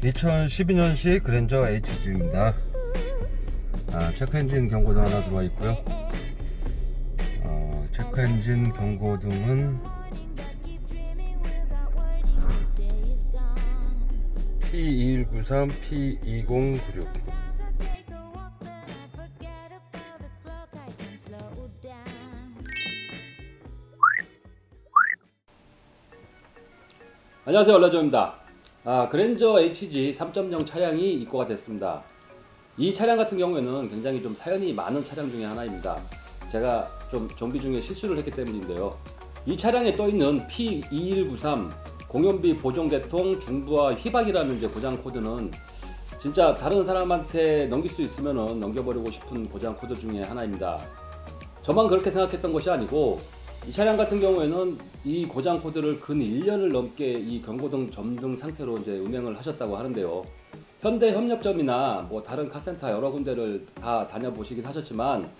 2012년식 그랜저 HG입니다. 체크엔진 경고등 하나 들어와 있고요. 체크엔진 경고등은 P2193, P2096. 안녕하세요, 얼라조입니다. 그랜저 HG 3.0 차량이 입고가 됐습니다. 이 차량 같은 경우에는 굉장히 좀 사연이 많은 차량 중에 하나입니다. 제가 좀 정비 중에 실수를 했기 때문인데요. 이 차량에 떠있는 P2193 공연비 보정대통 중부하 휘박이라는 고장 코드는 진짜 다른 사람한테 넘길 수 있으면 넘겨버리고 싶은 고장 코드 중에 하나입니다. 저만 그렇게 생각했던 것이 아니고 이 차량 같은 경우에는 이 고장 코드를 근 1년을 넘게 이 경고등 점등 상태로 운행을 하셨다고 하는데요. 현대협력점이나 다른 카센터 여러 군데를 다 다녀보시긴 하셨지만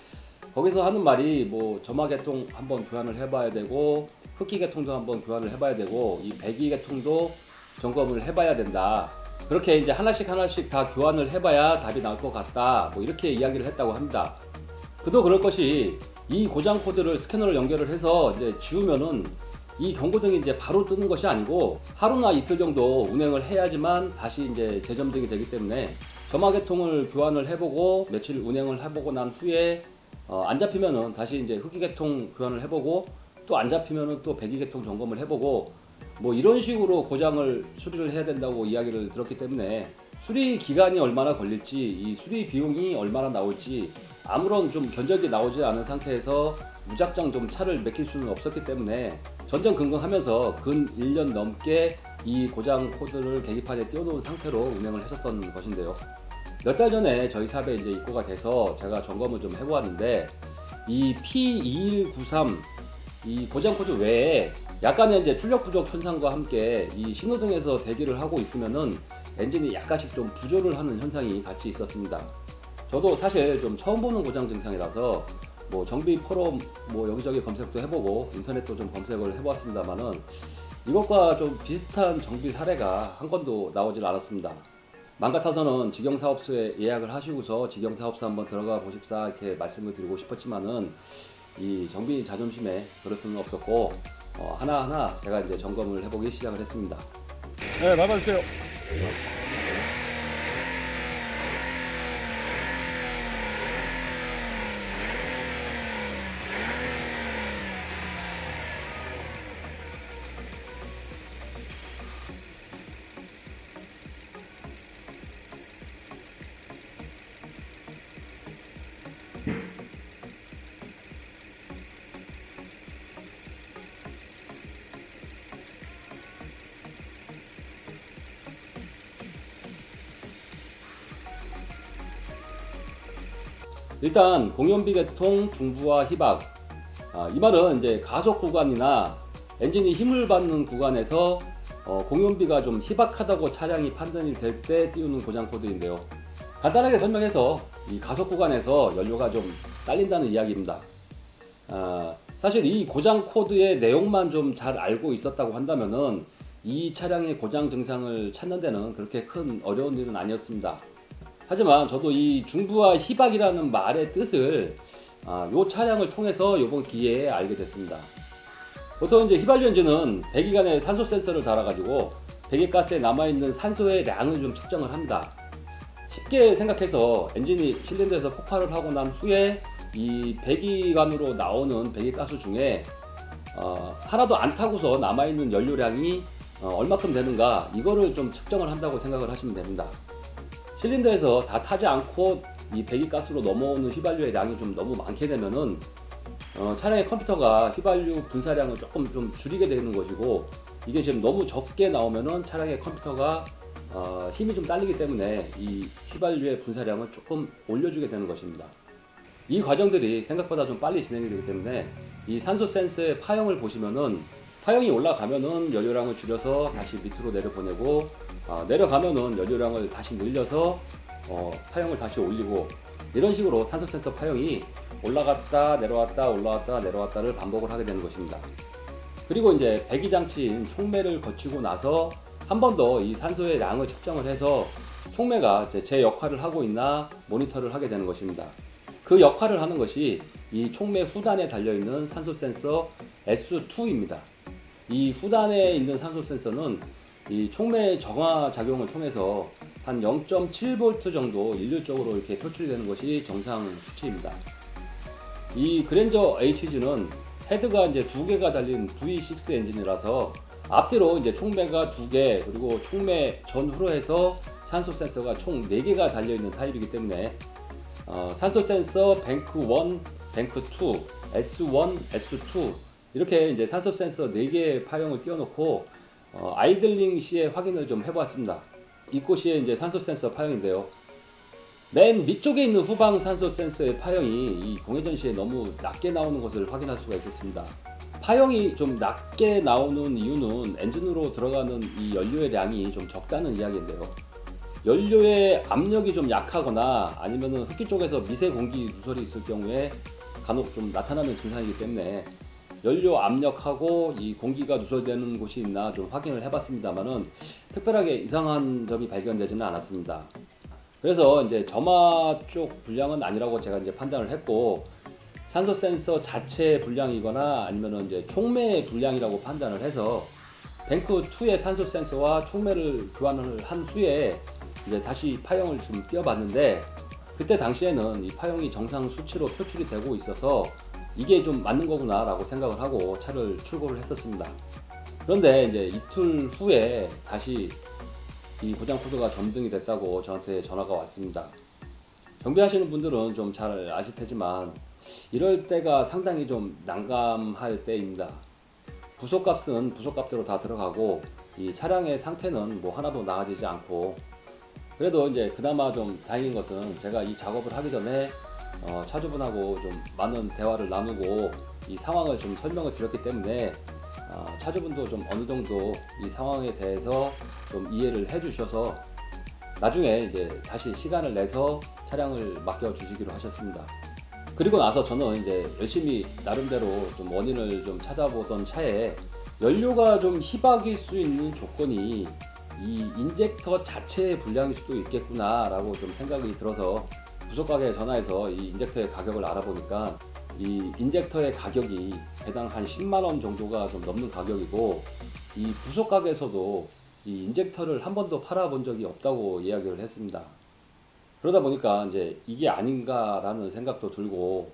거기서 하는 말이 점화계통 한번 교환을 해봐야 되고 흡기계통도 한번 교환을 해봐야 되고 이 배기계통도 점검을 해봐야 된다. 그렇게 하나씩 다 교환을 해봐야 답이 나올 것 같다. 이렇게 이야기를 했다고 합니다. 그도 그럴 것이 이 고장 코드를 스캐너를 연결을 해서 지우면은 이 경고등이 바로 뜨는 것이 아니고 하루나 이틀 정도 운행을 해야지만 다시 재점등이 되기 때문에 점화계통을 교환을 해보고 며칠 운행을 해보고 난 후에 안 잡히면은 다시 흡기계통 교환을 해보고 또 안 잡히면은 또 배기계통 점검을 해보고 이런 식으로 고장을 수리를 해야 된다고 이야기를 들었기 때문에 수리 기간이 얼마나 걸릴지 이 수리 비용이 얼마나 나올지 아무런 견적이 나오지 않은 상태에서 무작정 차를 맡길 수는 없었기 때문에 전전긍긍하면서 근 1년 넘게 이 고장 코드를 계기판에 띄워놓은 상태로 운행을 했었던 것인데요. 몇 달 전에 저희 샵에 입고가 돼서 제가 점검을 좀 해보았는데 이 P2193 이 고장 코드 외에 약간의 출력 부족 현상과 함께 이 신호등에서 대기를 하고 있으면은 엔진이 약간씩 부조를 하는 현상이 같이 있었습니다. 저도 사실 처음 보는 고장 증상이라서 정비 포럼 여기저기 검색도 해보고 인터넷도 검색을 해보았습니다만은 이것과 비슷한 정비 사례가 한 건도 나오질 않았습니다. 맘 같아서는 직영사업소에 예약을 하시고서 직영사업소 한번 들어가 보십사 이렇게 말씀을 드리고 싶었지만은 이 정비 자존심에 그럴 수는 없었고 하나하나 제가 점검을 해보기 시작을 했습니다. 네, 나가주세요. 일단 공연비 계통 중부하 휘박 이 말은 가속 구간이나 엔진이 힘을 받는 구간에서 공연비가 휘박하다고 차량이 판단이 될 때 띄우는 고장 코드인데요. 간단하게 설명해서 이 가속 구간에서 연료가 딸린다는 이야기입니다. 사실 이 고장 코드의 내용만 잘 알고 있었다고 한다면은 이 차량의 고장 증상을 찾는 데는 그렇게 큰 어려운 일은 아니었습니다. 하지만 저도 이 중부하 휘박이라는 말의 뜻을 이 차량을 통해서 이번 기회에 알게 됐습니다. 보통 휘발유 엔진은 배기관에 산소 센서를 달아가지고 배기가스에 남아있는 산소의 량을 측정을 합니다. 쉽게 생각해서 엔진이 실린더에서 폭발을 하고 난 후에 이 배기관으로 나오는 배기가스 중에 하나도 안 타고서 남아있는 연료량이 얼마큼 되는가 이거를 측정을 한다고 생각을 하시면 됩니다. 실린더에서 다 타지 않고 이 배기가스로 넘어오는 휘발유의 양이 너무 많게 되면은 차량의 컴퓨터가 휘발유 분사량을 조금 줄이게 되는 것이고 이게 너무 적게 나오면은 차량의 컴퓨터가 힘이 딸리기 때문에 이 휘발유의 분사량을 조금 올려주게 되는 것입니다. 이 과정들이 생각보다 빨리 진행이 되기 때문에 이 산소 센서의 파형을 보시면은 파형이 올라가면은 연료량을 줄여서 다시 밑으로 내려보내고 내려가면은 연료량을 다시 늘려서 파형을 다시 올리고 이런 식으로 산소 센서 파형이 올라갔다 내려왔다 올라왔다 내려왔다를 반복을 하게 되는 것입니다. 그리고 배기장치인 촉매를 거치고 나서 한 번 더 이 산소의 양을 측정을 해서 촉매가 제 역할을 하고 있나 모니터를 하게 되는 것입니다. 그 역할을 하는 것이 이 촉매 후단에 달려있는 산소 센서 S2입니다. 이 후단에 있는 산소 센서는 이 촉매 정화 작용을 통해서 한 0.7V 정도 일률적으로 이렇게 표출되는 것이 정상 수치입니다. 이 그랜저 HG는 헤드가 이제 2개가 달린 V6 엔진이라서 앞뒤로 이제 촉매가 2개, 그리고 촉매 전후로 해서 산소 센서가 총 4개가 달려있는 타입이기 때문에 산소 센서 뱅크 1, 뱅크 2, S1, S2 이렇게 이제 산소 센서 4개의 파형을 띄워놓고 아이들링 시에 확인을 좀 해보았습니다. 입고 시에 이제 산소 센서 파형인데요. 맨 밑쪽에 있는 후방 산소 센서의 파형이 이 공회전 시에 너무 낮게 나오는 것을 확인할 수가 있었습니다. 파형이 좀 낮게 나오는 이유는 엔진으로 들어가는 이 연료의 양이 좀 적다는 이야기인데요. 연료의 압력이 좀 약하거나 아니면은 흡기 쪽에서 미세 공기 누설이 있을 경우에 간혹 좀 나타나는 증상이기 때문에 연료 압력하고 이 공기가 누설되는 곳이 있나 좀 확인을 해봤습니다만은 특별하게 이상한 점이 발견되지는 않았습니다. 그래서 이제 점화 쪽 불량은 아니라고 제가 이제 판단을 했고, 산소 센서 자체 불량이거나 아니면은 이제 촉매 불량이라고 판단을 해서 뱅크 2의 산소 센서와 촉매를 교환을 한 후에 이제 다시 파형을 좀 띄워봤는데, 그때 당시에는 이 파형이 정상 수치로 표출이 되고 있어서 이게 좀 맞는 거구나 라고 생각을 하고 차를 출고를 했었습니다. 그런데 이제 이틀 후에 다시 이 고장 코드가 점등이 됐다고 저한테 전화가 왔습니다. 경비하시는 분들은 좀 잘 아실 테지만 이럴 때가 상당히 좀 난감할 때입니다. 부속값은 부속값대로 다 들어가고 이 차량의 상태는 뭐 하나도 나아지지 않고, 그래도 이제 그나마 좀 다행인 것은 제가 이 작업을 하기 전에 차주분하고 좀 많은 대화를 나누고 이 상황을 좀 설명을 드렸기 때문에 차주분도 좀 어느 정도 이 상황에 대해서 좀 이해를 해 주셔서 나중에 이제 다시 시간을 내서 차량을 맡겨 주시기로 하셨습니다. 그리고 나서 저는 이제 열심히 나름대로 좀 원인을 좀 찾아보던 차에 연료가 좀 희박일 수 있는 조건이 이 인젝터 자체의 불량일 수도 있겠구나 라고 좀 생각이 들어서 부속가게에 전화해서 이 인젝터의 가격을 알아보니까 이 인젝터의 가격이 배당 한 10만원 정도가 좀 넘는 가격이고, 이 부속가게에서도 이 인젝터를 한 번도 팔아본 적이 없다고 이야기를 했습니다. 그러다 보니까 이제 이게 아닌가라는 생각도 들고,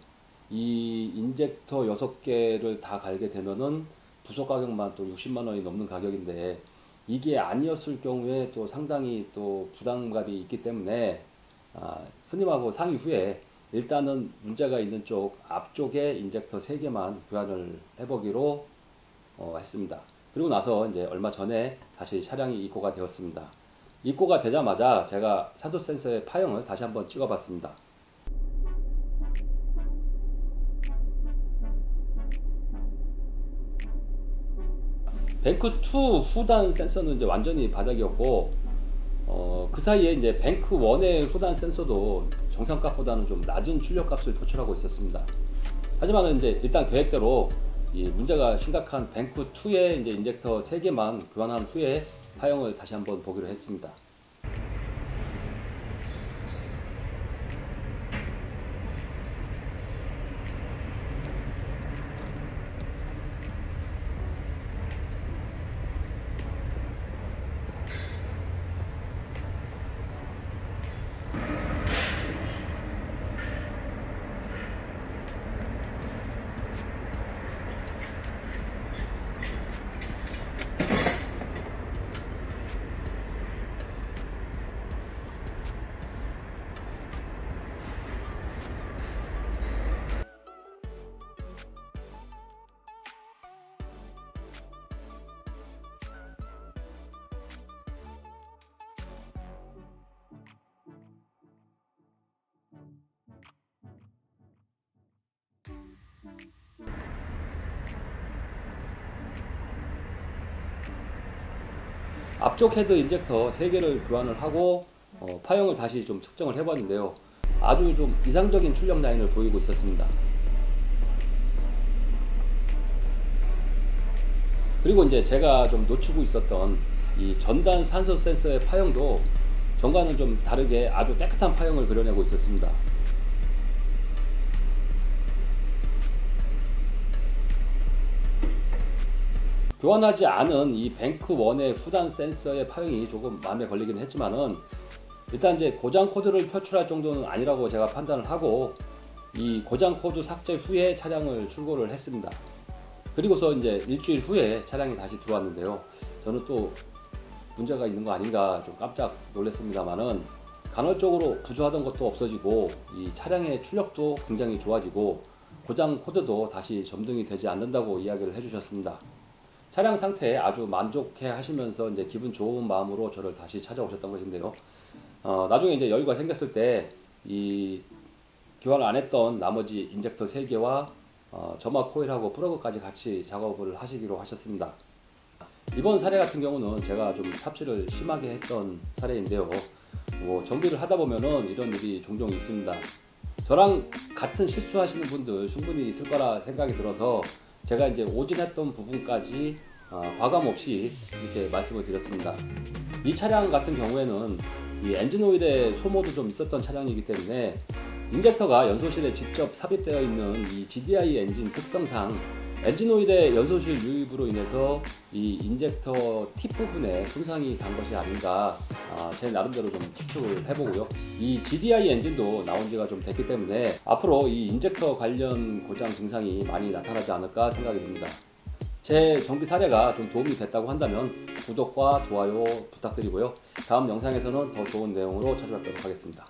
이 인젝터 6개를 다 갈게 되면은 부속 가격만 또 60만원이 넘는 가격인데, 이게 아니었을 경우에 또 상당히 또 부담감이 있기 때문에 손님하고 상의 후에 일단은 문제가 있는 쪽 앞쪽에 인젝터 3개만 교환을 해보기로 했습니다. 그리고 나서 이제 얼마 전에 다시 차량이 입고가 되었습니다. 입고가 되자마자 제가 산소 센서의 파형을 다시 한번 찍어봤습니다. 뱅크 2 후단 센서는 이제 완전히 바닥이었고, 그 사이에 이제 뱅크 1의 후단 센서도 정상값보다는 좀 낮은 출력값을 표출하고 있었습니다. 하지만 이제 일단 계획대로 이 문제가 심각한 뱅크 2의 이제 인젝터 3개만 교환한 후에 파형을 다시 한번 보기로 했습니다. 앞쪽 헤드 인젝터 3개를 교환을 하고 파형을 다시 좀 측정을 해봤는데요. 아주 좀 이상적인 출력 라인을 보이고 있었습니다. 그리고 이제 제가 좀 놓치고 있었던 이 전단 산소 센서의 파형도 전과는 좀 다르게 아주 깨끗한 파형을 그려내고 있었습니다. 교환하지 않은 이 뱅크1의 후단 센서의 파형이 조금 마음에 걸리긴 했지만은 일단 이제 고장 코드를 표출할 정도는 아니라고 제가 판단을 하고 이 고장 코드 삭제 후에 차량을 출고를 했습니다. 그리고서 이제 일주일 후에 차량이 다시 들어왔는데요. 저는 또 문제가 있는 거 아닌가 좀 깜짝 놀랐습니다만은 간헐적으로 부조하던 것도 없어지고 이 차량의 출력도 굉장히 좋아지고 고장 코드도 다시 점등이 되지 않는다고 이야기를 해주셨습니다. 차량 상태에 아주 만족해 하시면서 이제 기분 좋은 마음으로 저를 다시 찾아오셨던 것인데요. 나중에 이제 여유가 생겼을 때 이 교환을 안 했던 나머지 인젝터 3개와 점화 코일하고 플러그까지 같이 작업을 하시기로 하셨습니다. 이번 사례 같은 경우는 제가 좀 삽질을 심하게 했던 사례인데요. 정비를 하다 보면은 이런 일이 종종 있습니다. 저랑 같은 실수하시는 분들 충분히 있을 거라 생각이 들어서 제가 이제 오진했던 부분까지 과감 없이 이렇게 말씀을 드렸습니다. 이 차량 같은 경우에는 이 엔진 오일의 소모도 좀 있었던 차량이기 때문에 인젝터가 연소실에 직접 삽입되어 있는 이 GDI 엔진 특성상 엔진 오일의 연소실 유입으로 인해서 이 인젝터 팁 부분에 손상이 간 것이 아닌가 제 나름대로 좀 추측을 해보고요. 이 GDI 엔진도 나온 지가 좀 됐기 때문에 앞으로 이 인젝터 관련 고장 증상이 많이 나타나지 않을까 생각이 듭니다. 제 정비 사례가 좀 도움이 됐다고 한다면 구독과 좋아요 부탁드리고요. 다음 영상에서는 더 좋은 내용으로 찾아뵙도록 하겠습니다.